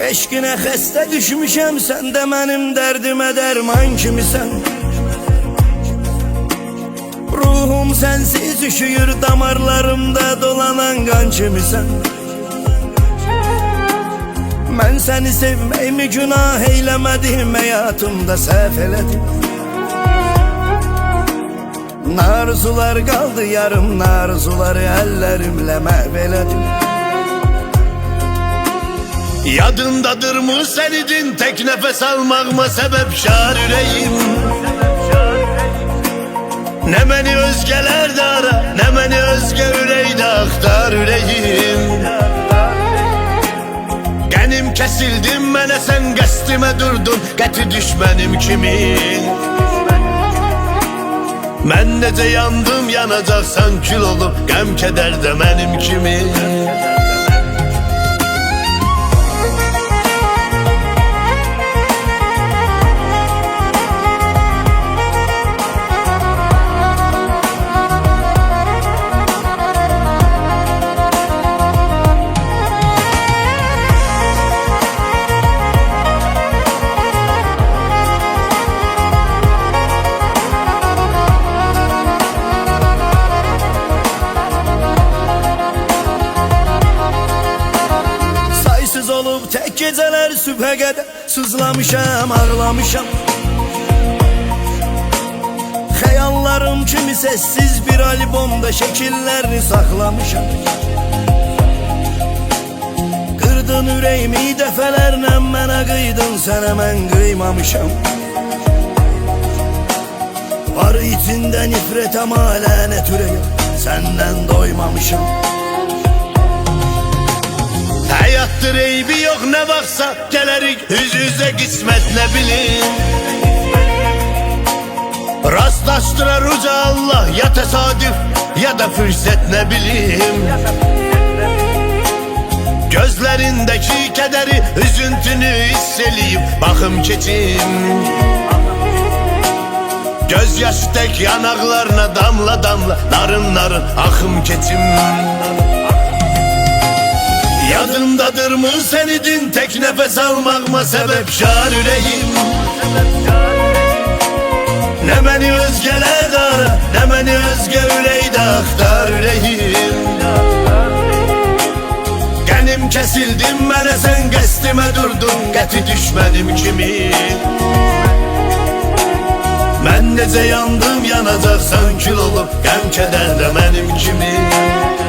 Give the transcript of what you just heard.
Eşqinə xəstə düşmüşəm, sən də mənim dərdimə dərman kimisən. Ruhum sənsiz üşüyür, damarlarımda dolanan qan kimisən. Mən səni sevməyimi günah eyləmədim, həyatımda səhv elədim. Narzular qaldı yarım, narzuları əllərimlə məhv elədim. Yadındadır mı sen idin tek nefes almağıma sebep şar ürəyim. Ne beni özgeler de ara, ne beni özge üreyde aktar ürəyim. Qənim kesildim mənə, sen qəstimə durdun, qəti düşmənim kimin. Mən necə yandım, yanacaqsan kül olub, qəm kədər də mənim kimin. Olub tek geceler sübhə qədər sızlamışam, ağlamışam. Xəyallarım kimi sessiz bir albomda şəkillərini saxlamışam. Qırdın ürəyimi dəfələrlə, mənə qıydın, sənə mən qıymamışam. Var içində nifrət, amma lənət ürəyim, səndən doymamışam. Hayattır eybi yok ne baksa, gelerik yüz yüze kısmet ne bilin. Rastlaştırar uca Allah, ya tesadüf ya da fırsat ne bileyim. Gözlerindeki kederi, üzüntünü hisseleyip bakım keçim. Gözyaşı tek yanaklarına damla damla, narın narın akım keçim. Yadındadır mı sen idin tek nefes almağıma sebep şar ürəyim. Ne beni özgeler ara, ne beni özge üreyde aktar ürəyim. Qənim kesildim mənə, sen qəstimə durdun, qəti düşmədim kimin. Mən necə yandım, yanacaqsan kül olub, qəm kədər də mənim kimin.